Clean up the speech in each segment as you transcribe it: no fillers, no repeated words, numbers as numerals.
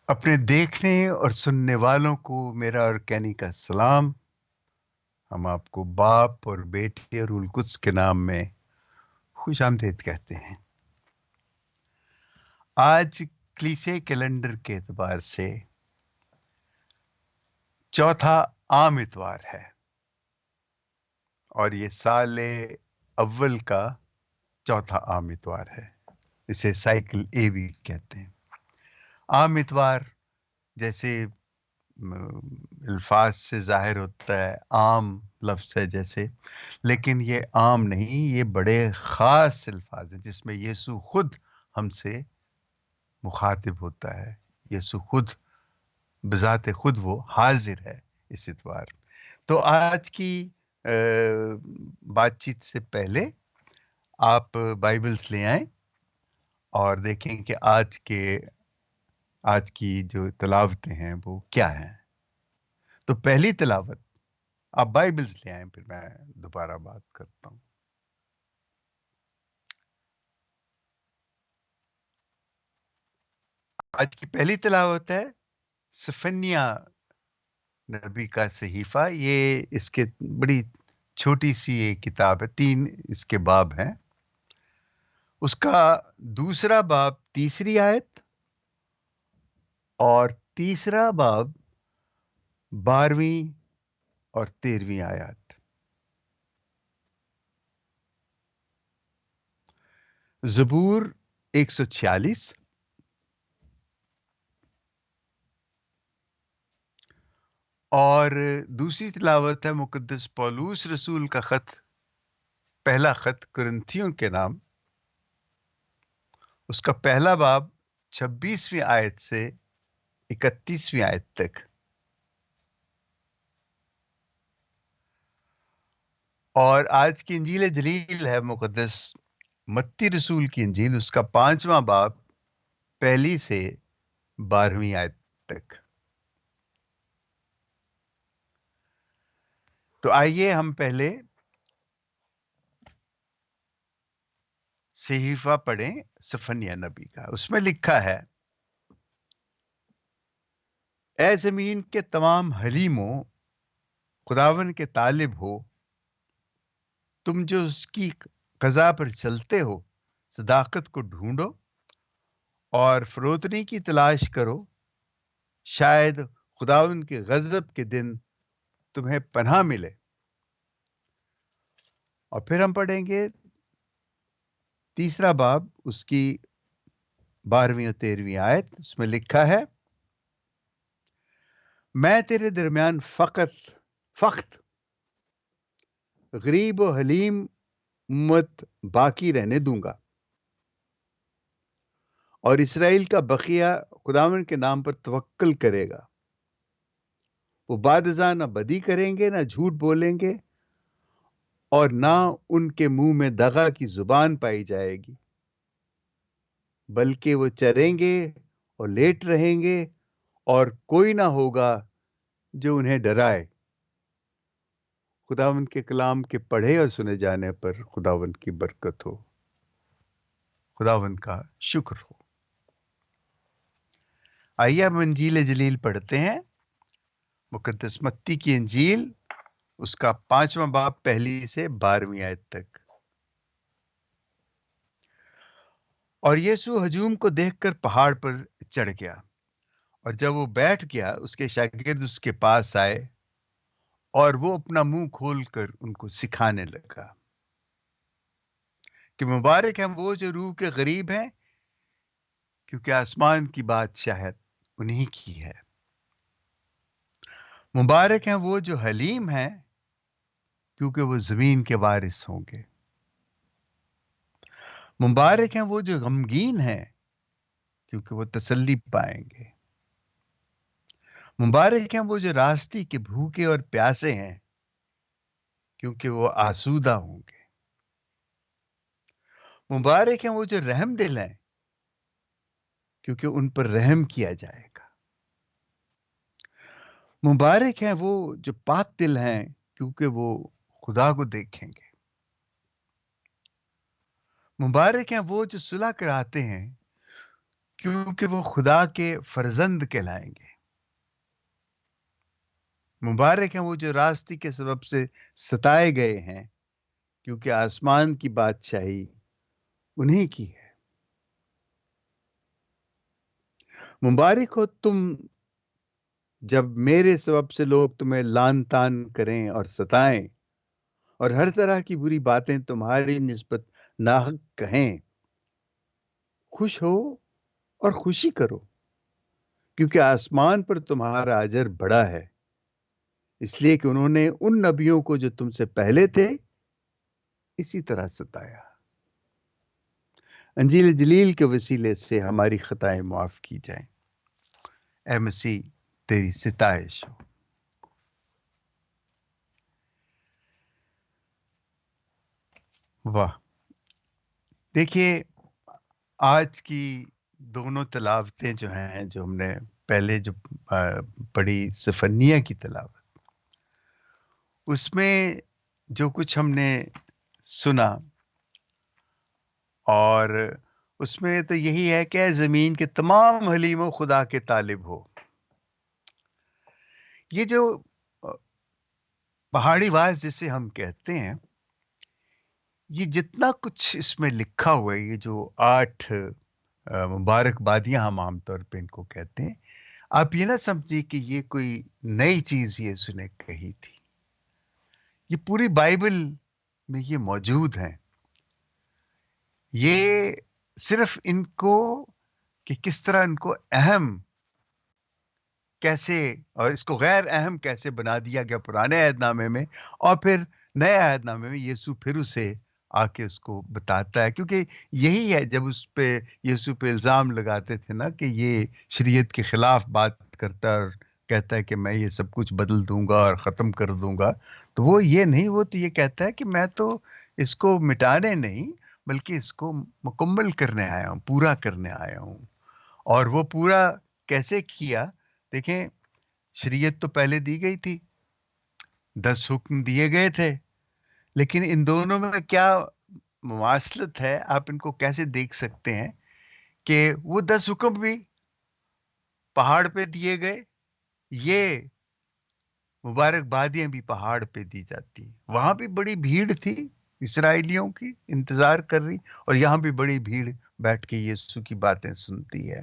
اپنے دیکھنے اور سننے والوں کو میرا اور کینی کا سلام۔ ہم آپ کو باپ اور بیٹے اور روح القدس کے نام میں خوش آمدید کہتے ہیں۔ آج کلیسے کیلنڈر کے اعتبار سے چوتھا عام اتوار ہے اور یہ سال اول کا چوتھا عام اتوار ہے۔ اسے سائیکل اے بھی کہتے ہیں۔ عام اتوار جیسے الفاظ سے ظاہر ہوتا ہے، عام لفظ ہے جیسے، لیکن یہ عام نہیں، یہ بڑے خاص الفاظ ہیں جس میں یسوع خود ہم سے مخاطب ہوتا ہے۔ یسوع خود بذات خود وہ حاضر ہے اس اتوار۔ تو آج کی بات چیت سے پہلے آپ بائبلز لے آئیں اور دیکھیں کہ آج کی جو تلاوتیں ہیں وہ کیا ہیں۔ تو پہلی تلاوت آپ بائبلز لے آئیں، پھر میں دوبارہ بات کرتا ہوں۔ آج کی پہلی تلاوت ہے صفنیہ نبی کا صحیفہ۔ یہ اس کے بڑی چھوٹی سی ایک کتاب ہے، 3 اس کے باب ہیں۔ اس کا دوسرا باب 3 آیت اور تیسرا باب 12 اور 13 آیات۔ زبور 146 اور دوسری تلاوت ہے مقدس پولوس رسول کا خط، پہلا خط کرنتھیوں کے نام، اس کا پہلا باب 26ویں آیت سے 31ویں آیت تک۔ اور آج کی انجیل جلیل ہے مقدس متی رسول کی انجیل، اس کا 5واں باب 1 سے 12 آیت تک۔ تو آئیے ہم پہلے صحیفہ پڑھیں صفنیہ نبی کا۔ اس میں لکھا ہے، اے زمین کے تمام حلیموں، خداون کے طالب ہو، تم جو اس کی قضا پر چلتے ہو، صداقت کو ڈھونڈو اور فروتنی کی تلاش کرو، شاید خداون کے غضب کے دن تمہیں پناہ ملے۔ اور پھر ہم پڑھیں گے تیسرا باب، اس کی 12ویں اور 13ویں آیت۔ اس میں لکھا ہے، میں تیرے درمیان فقط غریب و حلیم امت باقی رہنے دوں گا، اور اسرائیل کا بقیہ خداوند کے نام پر توکل کرے گا۔ وہ بعد ازاں نہ بدی کریں گے، نہ جھوٹ بولیں گے، اور نہ ان کے منہ میں دغا کی زبان پائی جائے گی، بلکہ وہ چریں گے اور لیٹ رہیں گے، اور کوئی نہ ہوگا جو انہیں ڈرائے۔ خداوند کے کلام کے پڑھے اور سنے جانے پر خداوند کی برکت ہو، خداوند کا شکر ہو۔ آئیے ہم انجیل جلیل پڑھتے ہیں۔ مقدس متی کی انجیل، اس کا 5واں باب 1 سے 12 آیت تک۔ اور یسوع ہجوم کو دیکھ کر پہاڑ پر چڑھ گیا، اور جب وہ بیٹھ گیا، اس کے شاگرد اس کے پاس آئے، اور وہ اپنا منہ کھول کر ان کو سکھانے لگا کہ مبارک ہیں وہ جو روح کے غریب ہیں، کیونکہ آسمان کی بادشاہت انہی کی ہے۔ مبارک ہیں وہ جو حلیم ہیں، کیونکہ وہ زمین کے وارث ہوں گے۔ مبارک ہیں وہ جو غمگین ہیں، کیونکہ وہ تسلی پائیں گے۔ مبارک ہیں وہ جو راستی کے بھوکے اور پیاسے ہیں، کیونکہ وہ آسودہ ہوں گے۔ مبارک ہیں وہ جو رحم دل ہیں، کیونکہ ان پر رحم کیا جائے گا۔ مبارک ہیں وہ جو پاک دل ہیں، کیونکہ وہ خدا کو دیکھیں گے۔ مبارک ہیں وہ جو صلح کراتے ہیں، کیونکہ وہ خدا کے فرزند کہلائیں گے. مبارک ہیں وہ جو راستی کے سبب سے ستائے گئے ہیں، کیونکہ آسمان کی بادشاہی انہی کی ہے. مبارک ہو تم جب میرے سبب سے لوگ تمہیں لان تان کریں اور ستائیں اور ہر طرح کی بری باتیں تمہاری نسبت ناحق کہیں. خوش ہو اور خوشی کرو، کیونکہ آسمان پر تمہارا اجر بڑا ہے، اس لیے کہ انہوں نے ان نبیوں کو جو تم سے پہلے تھے اسی طرح ستایا. انجیل جلیل کے وسیلے سے ہماری خطائیں معاف کی جائیں. اے مسیح تیری ستائش ہو. واہ، دیکھیے آج کی دونوں تلاوتیں جو ہیں، جو ہم نے پہلے جو پڑھی سفنیہ کی تلاوت، اس میں جو کچھ ہم نے سنا، اور اس میں تو یہی ہے کہ زمین کے تمام حلیموں خدا کے طالب ہو. یہ جو پہاڑی واز جسے ہم کہتے ہیں، یہ جتنا کچھ اس میں لکھا ہوا ہے، یہ جو 8 مبارک بادیاں ہم عام طور پہ ان کو کہتے ہیں، آپ یہ نہ سمجھیے کہ یہ کوئی نئی چیز یسوع نے کہی تھی. یہ پوری بائبل میں یہ موجود ہیں. یہ صرف ان کو کہ کس طرح ان کو اہم کیسے اور اس کو غیر اہم کیسے بنا دیا گیا پرانے عہد نامے میں، اور پھر نئے عہد نامے میں یسوع پھر اسے آ کے اس کو بتاتا ہے. کیونکہ یہی ہے، جب اس پہ یسوع پہ الزام لگاتے تھے نا کہ یہ شریعت کے خلاف بات کرتا ہے اور کہتا ہے کہ میں یہ سب کچھ بدل دوں گا اور ختم کر دوں گا، تو وہ یہ نہیں، وہ تو یہ کہتا ہے کہ میں تو اس کو مٹانے نہیں بلکہ اس کو مکمل کرنے آیا ہوں، پورا کرنے آیا ہوں. اور وہ پورا کیسے کیا؟ دیکھیں، شریعت تو پہلے دی گئی تھی، 10 حکم دیے گئے تھے، لیکن ان دونوں میں کیا مواصلت ہے، آپ ان کو کیسے دیکھ سکتے ہیں کہ وہ 10 حکم بھی پہاڑ پہ دیے گئے، یہ مبارک بادیاں بھی پہاڑ پہ دی جاتی. وہاں بھی بڑی بھیڑ تھی اسرائیلیوں کی، انتظار کر رہی، اور یہاں بھی بڑی بھیڑ بیٹھ کے یسوع کی باتیں سنتی ہے.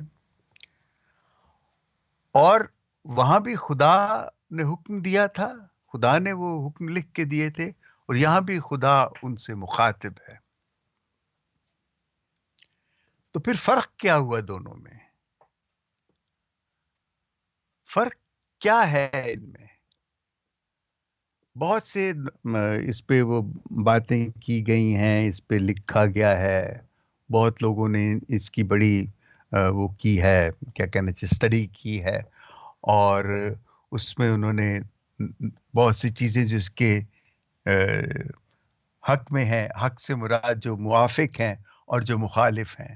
اور وہاں بھی خدا نے حکم دیا تھا، خدا نے وہ حکم لکھ کے دیے تھے، اور یہاں بھی خدا ان سے مخاطب ہے. تو پھر فرق کیا ہوا دونوں میں؟ فرق کیا ہے ان میں؟ بہت سے اس پہ وہ باتیں کی گئی ہیں، اس پہ لکھا گیا ہے، بہت لوگوں نے اس کی بڑی وہ کی ہے، کیا کہنا چاہیے، اسٹڈی کی ہے، اور اس میں انہوں نے بہت سی چیزیں جو اس کے حق میں ہیں، حق سے مراد جو موافق ہیں اور جو مخالف ہیں،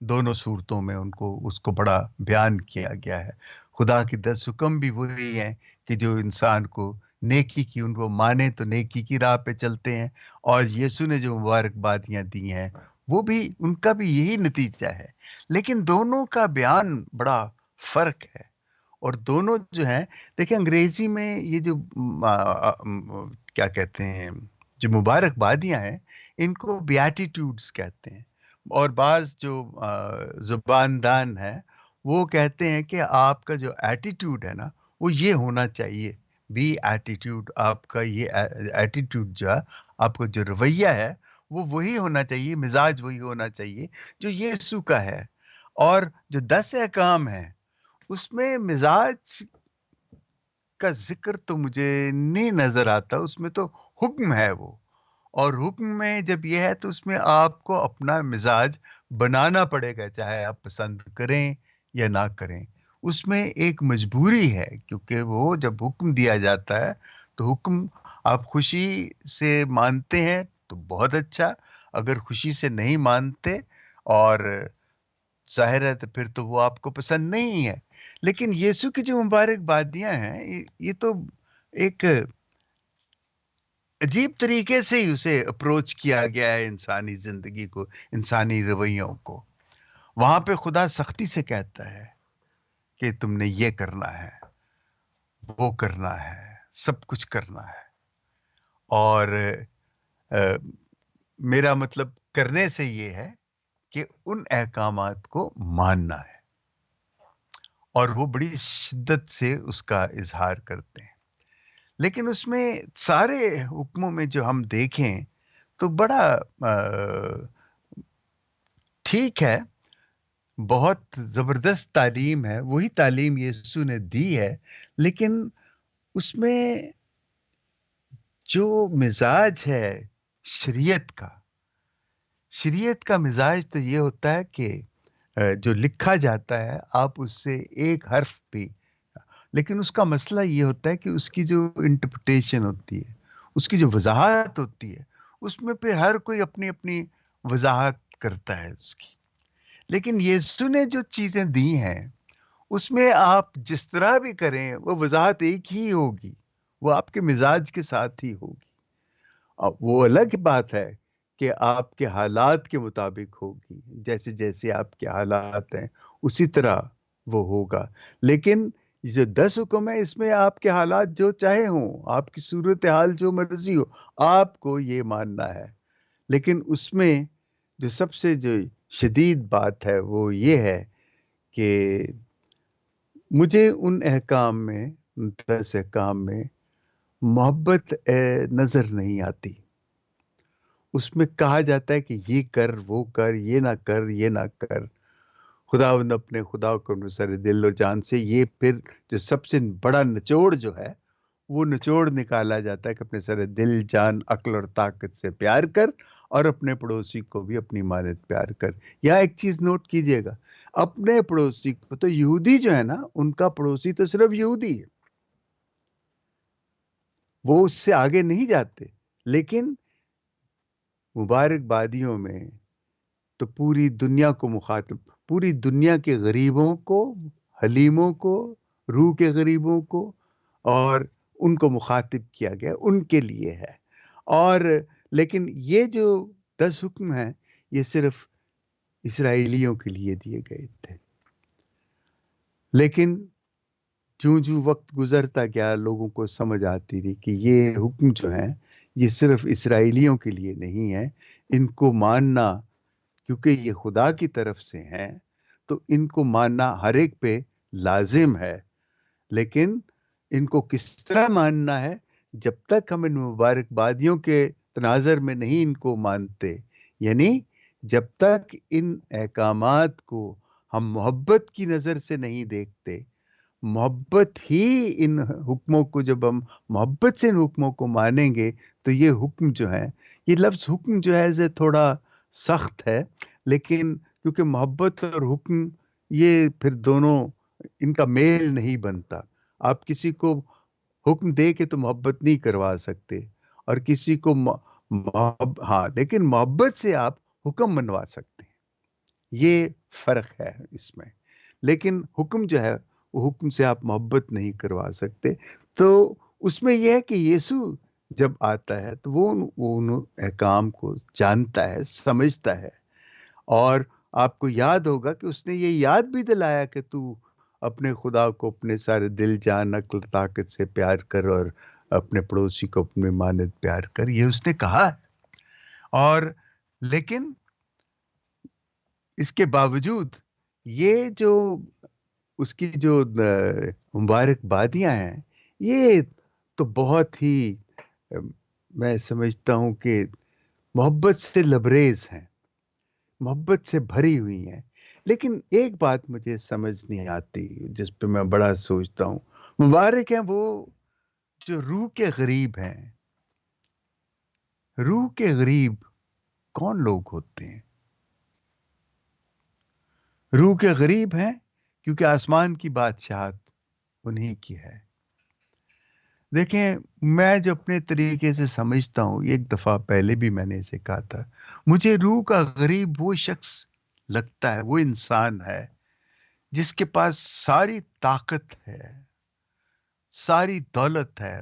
دونوں صورتوں میں ان کو اس کو بڑا بیان کیا گیا ہے. خدا کی 10 حکم بھی وہی ہیں کہ جو انسان کو نیکی کی، ان کو مانے تو نیکی کی راہ پہ چلتے ہیں، اور یسوع نے جو مبارک باتیاں دی ہیں وہ بھی ان کا بھی یہی نتیجہ ہے. لیکن دونوں کا بیان بڑا فرق ہے. اور دونوں جو ہیں، دیکھیں انگریزی میں یہ جو کیا کہتے ہیں، جو مبارک بادیاں ہیں، ان کو بیاٹیٹیوڈز کہتے ہیں. اور بعض جو زبان دان ہے وہ کہتے ہیں کہ آپ کا جو ایٹیٹیوڈ ہے نا، وہ یہ ہونا چاہیے، بی ایٹیٹیوڈ، آپ کا یہ ایٹیٹیوڈ جو ہے، آپ کا جو رویہ ہے وہ وہی ہونا چاہیے، مزاج وہی ہونا چاہیے جو یسوع کا ہے. اور جو 10 احکام ہیں اس میں مزاج کا ذکر تو مجھے نہیں نظر آتا، اس میں تو حکم ہے وہ. اور حکم میں جب یہ ہے تو اس میں آپ کو اپنا مزاج بنانا پڑے گا، چاہے آپ پسند کریں یا نہ کریں. اس میں ایک مجبوری ہے، کیونکہ وہ جب حکم دیا جاتا ہے تو حکم آپ خوشی سے مانتے ہیں تو بہت اچھا، اگر خوشی سے نہیں مانتے اور ظاہر ہے تو پھر تو وہ آپ کو پسند نہیں ہے. لیکن یسوع کی جو مبارک بادیاں ہیں، یہ تو ایک عجیب طریقے سے ہی اسے اپروچ کیا گیا ہے، انسانی زندگی کو، انسانی رویوں کو. وہاں پہ خدا سختی سے کہتا ہے کہ تم نے یہ کرنا ہے، وہ کرنا ہے، سب کچھ کرنا ہے. اور میرا مطلب کرنے سے یہ ہے کہ ان احکامات کو ماننا ہے، اور وہ بڑی شدت سے اس کا اظہار کرتے ہیں. لیکن اس میں سارے حکموں میں جو ہم دیکھیں تو بڑا ٹھیک ہے، بہت زبردست تعلیم ہے، وہی تعلیم یسوع نے دی ہے، لیکن اس میں جو مزاج ہے شریعت کا مزاج تو یہ ہوتا ہے کہ جو لکھا جاتا ہے آپ اس سے ایک حرف بھی، لیکن اس کا مسئلہ یہ ہوتا ہے کہ اس کی جو انٹرپریٹیشن ہوتی ہے، اس کی جو وضاحت ہوتی ہے، اس میں پھر ہر کوئی اپنی اپنی وضاحت کرتا ہے اس کی. لیکن یسوع نے جو چیزیں دی ہیں اس میں آپ جس طرح بھی کریں وہ وضاحت ایک ہی ہوگی، وہ آپ کے مزاج کے ساتھ ہی ہوگی. وہ الگ بات ہے کہ آپ کے حالات کے مطابق ہوگی، جیسے جیسے آپ کے حالات ہیں اسی طرح وہ ہوگا. لیکن یہ جو 10 حکم ہے اس میں آپ کے حالات جو چاہے ہوں، آپ کی صورتحال جو مرضی ہو، آپ کو یہ ماننا ہے. لیکن اس میں جو سب سے جو شدید بات ہے وہ یہ ہے کہ مجھے ان احکام میں، ان 10 احکام میں محبت نظر نہیں آتی. اس میں کہا جاتا ہے کہ یہ کر، وہ کر، یہ نہ کر، یہ نہ کر. خداوند اپنے خدا کو اپنے سارے دل و جان سے، یہ پھر جو سب سے بڑا نچوڑ جو ہے وہ نچوڑ نکالا جاتا ہے کہ اپنے سارے دل، جان، عقل اور طاقت سے پیار کر، اور اپنے پڑوسی کو بھی اپنی مانند پیار کر. یہاں ایک چیز نوٹ کیجئے گا، اپنے پڑوسی کو، تو یہودی جو ہے نا ان کا پڑوسی تو صرف یہودی ہے، وہ اس سے آگے نہیں جاتے. لیکن مبارک بادیوں میں تو پوری دنیا کو مخاطب، پوری دنیا کے غریبوں کو، حلیموں کو، روح کے غریبوں کو، اور ان کو مخاطب کیا گیا، ان کے لیے ہے. اور لیکن یہ جو 10 حکم ہیں یہ صرف اسرائیلیوں کے لیے دیے گئے تھے. لیکن جو وقت گزرتا گیا لوگوں کو سمجھ آتی رہی کہ یہ حکم جو ہیں یہ صرف اسرائیلیوں کے لیے نہیں ہے، ان کو ماننا، کیونکہ یہ خدا کی طرف سے ہیں تو ان کو ماننا ہر ایک پہ لازم ہے. لیکن ان کو کس طرح ماننا ہے؟ جب تک ہم ان مبارک بادیوں کے تناظر میں نہیں ان کو مانتے، یعنی جب تک ان احکامات کو ہم محبت کی نظر سے نہیں دیکھتے، محبت ہی ان حکموں کو، جب ہم محبت سے ان حکموں کو مانیں گے تو یہ حکم جو ہے، یہ لفظ حکم جو ہے تھوڑا سخت ہے، لیکن کیونکہ محبت اور حکم یہ پھر دونوں، ان کا میل نہیں بنتا. آپ کسی کو حکم دے کے تو محبت نہیں کروا سکتے، اور کسی کو ہاں، لیکن محبت سے آپ حکم منوا سکتے ہیں. یہ فرق ہے اس میں. لیکن حکم جو ہے وہ حکم سے آپ محبت نہیں کروا سکتے. تو اس میں یہ ہے کہ یسوع جب آتا ہے تو وہ ان احکام کو جانتا ہے، سمجھتا ہے. اور آپ کو یاد ہوگا کہ اس نے یہ یاد بھی دلایا کہ تو اپنے خدا کو اپنے سارے دل، جان، عقل، طاقت سے پیار کر، اور اپنے پڑوسی کو اپنے مانند پیار کر. یہ اس نے کہا ہے. اور لیکن اس کے باوجود یہ جو اس کی جو مبارک بادیاں ہیں یہ تو بہت ہی میں سمجھتا ہوں کہ محبت سے لبریز ہیں، محبت سے بھری ہوئی ہیں. لیکن ایک بات مجھے سمجھ نہیں آتی، جس پہ میں بڑا سوچتا ہوں. مبارک ہیں وہ جو روح کے غریب ہیں. روح کے غریب کون لوگ ہوتے ہیں؟ روح کے غریب ہیں کیونکہ آسمان کی بادشاہت انہی کی ہے. دیکھیں، میں جو اپنے طریقے سے سمجھتا ہوں، ایک دفعہ پہلے بھی میں نے اسے کہا تھا، مجھے روح کا غریب وہ شخص لگتا ہے، وہ انسان ہے جس کے پاس ساری طاقت ہے، ساری دولت ہے.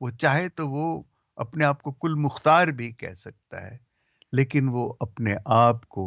وہ چاہے تو وہ اپنے آپ کو کل مختار بھی کہہ سکتا ہے، لیکن وہ اپنے آپ کو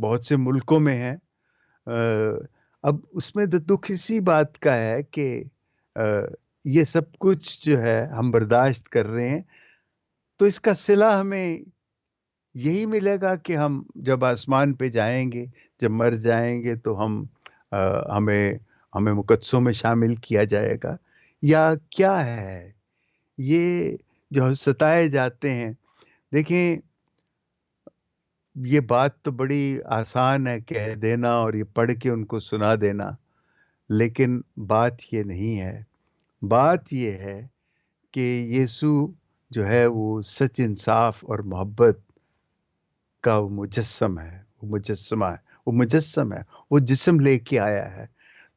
بہت سے ملکوں میں ہے۔ اب اس میں دکھ اسی بات کا ہے کہ یہ سب کچھ جو ہے ہم برداشت کر رہے ہیں، تو اس کا صلہ ہمیں یہی ملے گا کہ ہم جب آسمان پہ جائیں گے، جب مر جائیں گے تو ہمیں مقدسوں میں شامل کیا جائے گا، یا کیا ہے یہ جو ستائے جاتے ہیں؟ دیکھیں، یہ بات تو بڑی آسان ہے کہہ دینا اور یہ پڑھ کے ان کو سنا دینا، لیکن بات یہ نہیں ہے۔ بات یہ ہے کہ یسوع جو ہے وہ سچ، انصاف اور محبت کا وہ مجسم ہے، وہ مجسمہ ہے، وہ مجسم ہے، وہ جسم لے کے آیا ہے۔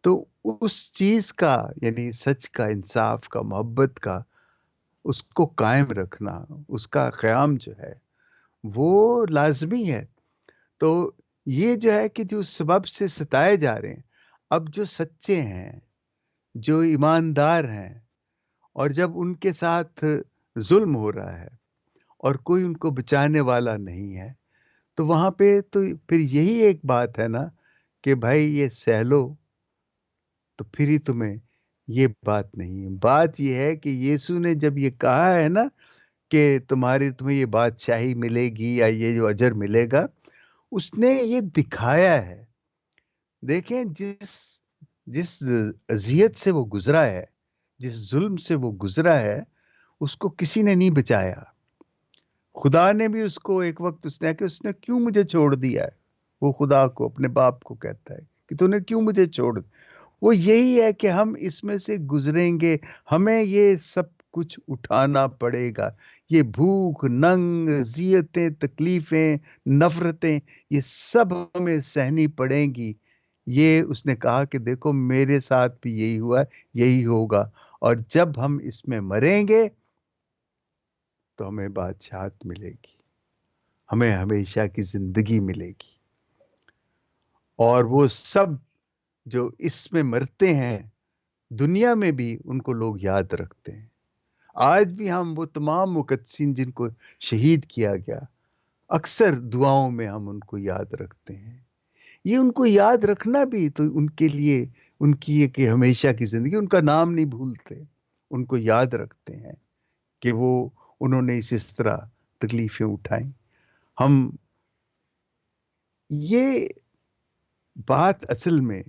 تو اس چیز کا، یعنی سچ کا، انصاف کا، محبت کا، اس کو قائم رکھنا، اس کا قیام جو ہے وہ لازمی ہے۔ تو یہ جو ہے کہ جو سبب سے ستائے جا رہے ہیں، اب جو سچے ہیں، جو ایماندار ہیں، اور جب ان کے ساتھ ظلم ہو رہا ہے اور کوئی ان کو بچانے والا نہیں ہے، تو وہاں پہ تو پھر یہی ایک بات ہے نا کہ بھائی یہ سہ لو، تو پھر ہی تمہیں یہ بات نہیں ہے۔ بات یہ ہے کہ یسوع نے جب یہ کہا ہے نا کہ تمہیں یہ بادشاہی ملے گی یا یہ جو اجر ملے گا، اس نے یہ دکھایا ہے۔ دیکھیں، جس اذیت سے وہ گزرا ہے، جس ظلم سے وہ گزرا ہے، اس کو کسی نے نہیں بچایا۔ خدا نے بھی اس کو ایک وقت اس نے کیوں مجھے چھوڑ دیا ہے؟ وہ خدا کو، اپنے باپ کو کہتا ہے کہ تو نے کیوں مجھے چھوڑ دیا؟ وہ یہی ہے کہ ہم اس میں سے گزریں گے، ہمیں یہ سب کچھ اٹھانا پڑے گا۔ یہ بھوک، ننگ، اذیتیں، تکلیفیں، نفرتیں، یہ سب ہمیں سہنی پڑیں گی۔ یہ اس نے کہا کہ دیکھو میرے ساتھ بھی یہی ہوا ہے، یہی ہوگا، اور جب ہم اس میں مریں گے تو ہمیں بادشاہت ملے گی، ہمیں ہمیشہ کی زندگی ملے گی۔ اور وہ سب جو اس میں مرتے ہیں، دنیا میں بھی ان کو لوگ یاد رکھتے ہیں۔ آج بھی ہم وہ تمام مقدسین جن کو شہید کیا گیا، اکثر دعاؤں میں ہم ان کو یاد رکھتے ہیں۔ یہ ان کو یاد رکھنا بھی تو ان کے لیے، ان کی یہ کہ ہمیشہ کی زندگی، ان کا نام نہیں بھولتے، ان کو یاد رکھتے ہیں کہ انہوں نے اس طرح تکلیفیں اٹھائیں۔ ہم یہ بات اصل میں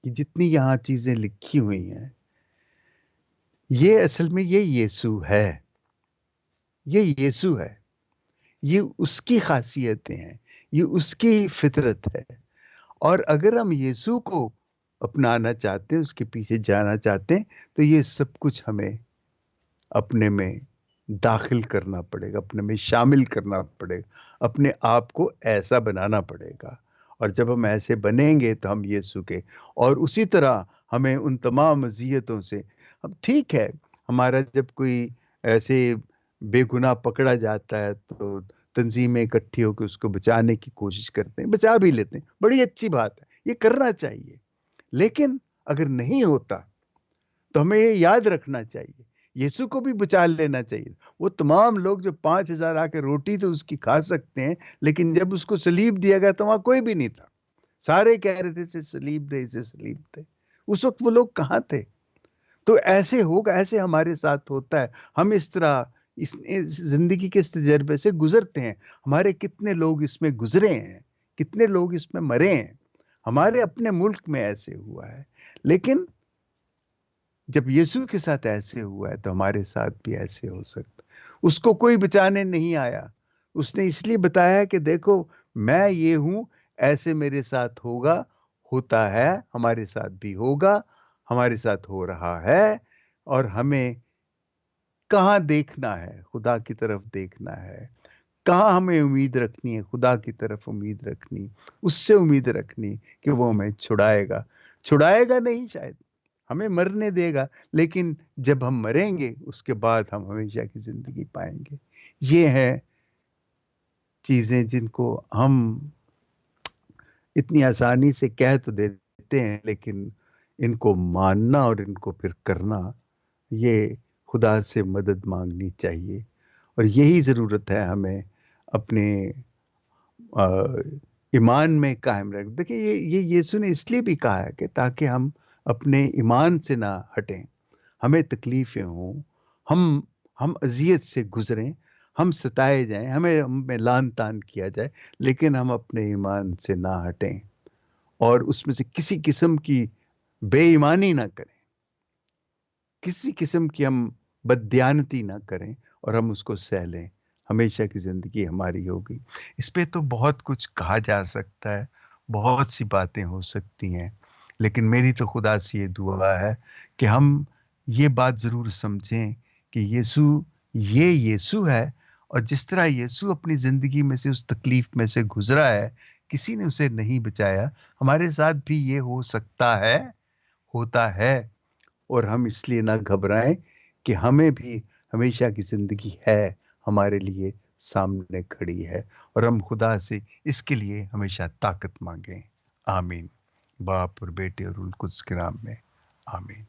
کہ جتنی یہاں چیزیں لکھی ہوئی ہیں، یہ اصل میں یہ یسوع ہے، یہ یسوع ہے، یہ اس کی خاصیتیں ہیں، یہ اس کی فطرت ہے۔ اور اگر ہم یسوع کو اپنانا چاہتے ہیں، اس کے پیچھے جانا چاہتے ہیں، تو یہ سب کچھ ہمیں اپنے میں داخل کرنا پڑے گا، اپنے میں شامل کرنا پڑے گا، اپنے آپ کو ایسا بنانا پڑے گا۔ اور جب ہم ایسے بنیں گے تو ہم یسوع کے، اور اسی طرح ہمیں ان تمام اذیتوں سے، اب ٹھیک ہے، ہمارا جب کوئی ایسے بے گناہ پکڑا جاتا ہے تو تنظیمیں اکٹھی ہو کے اس کو بچانے کی کوشش کرتے ہیں، بچا بھی لیتے ہیں، بڑی اچھی بات ہے، یہ کرنا چاہیے۔ لیکن اگر نہیں ہوتا تو ہمیں یہ یاد رکھنا چاہیے، یسوع کو بھی بچا لینا چاہیے۔ وہ تمام لوگ جو 5,000 آ کے روٹی تو اس کی کھا سکتے ہیں، لیکن جب اس کو صلیب دیا گیا تو وہاں کوئی بھی نہیں تھا۔ سارے کہہ رہے تھے اسے صلیب دے، اسے صلیب دے۔ اس وقت وہ لوگ کہاں تھے؟ تو ایسے ہوگا، ایسے ہمارے ساتھ ہوتا ہے۔ ہم اس طرح اس زندگی کے اس تجربے سے گزرتے ہیں۔ ہمارے کتنے لوگ اس میں گزرے ہیں، کتنے لوگ اس میں مرے ہیں۔ ہمارے اپنے ملک میں ایسے ہوا ہے، لیکن جب یسوع کے ساتھ ایسے ہوا ہے تو ہمارے ساتھ بھی ایسے ہو سکتا۔ اس کو کوئی بچانے نہیں آیا، اس نے اس لیے بتایا کہ دیکھو میں یہ ہوں، ایسے میرے ساتھ ہوگا، ہوتا ہے، ہمارے ساتھ بھی ہوگا، ہمارے ساتھ ہو رہا ہے۔ اور ہمیں کہاں دیکھنا ہے؟ خدا کی طرف دیکھنا ہے۔ کہاں ہمیں امید رکھنی ہے؟ خدا کی طرف امید رکھنی، اس سے امید رکھنی کہ وہ ہمیں چھڑائے گا نہیں شاید، ہمیں مرنے دے گا، لیکن جب ہم مریں گے اس کے بعد ہم ہمیشہ کی زندگی پائیں گے۔ یہ ہیں چیزیں جن کو ہم اتنی آسانی سے کہہ تو دیتے ہیں، لیکن ان کو ماننا اور ان کو پھر کرنا، یہ خدا سے مدد مانگنی چاہیے۔ اور یہی ضرورت ہے ہمیں اپنے ایمان میں قائم رکھ. دیکھیں یہ یسوع نے اس لیے بھی کہا ہے کہ تاکہ ہم اپنے ایمان سے نہ ہٹیں، ہمیں تکلیفیں ہوں، ہم اذیت سے گزریں، ہم ستائے جائیں، ہمیں لان تان کیا جائے، لیکن ہم اپنے ایمان سے نہ ہٹیں اور اس میں سے کسی قسم کی بے ایمانی نہ کریں، کسی قسم کی ہم بددیانتی نہ کریں اور ہم اس کو سہ لیں. ہمیشہ کی زندگی ہماری ہوگی. اس پہ تو بہت کچھ کہا جا سکتا ہے، بہت سی باتیں ہو سکتی ہیں، لیکن میری تو خدا سے یہ دعا ہے کہ ہم یہ بات ضرور سمجھیں کہ یہ یسوع ہے، اور جس طرح یسوع اپنی زندگی میں سے اس تکلیف میں سے گزرا ہے، کسی نے اسے نہیں بچایا، ہمارے ساتھ بھی یہ ہو سکتا ہے، ہوتا ہے. اور ہم اس لیے نہ گھبرائیں کہ ہمیں بھی ہمیشہ کی زندگی ہے، ہمارے لیے سامنے کھڑی ہے، اور ہم خدا سے اس کے لیے ہمیشہ طاقت مانگیں. آمین. باپ اور بیٹے اور روح القدس کے نام میں آمین.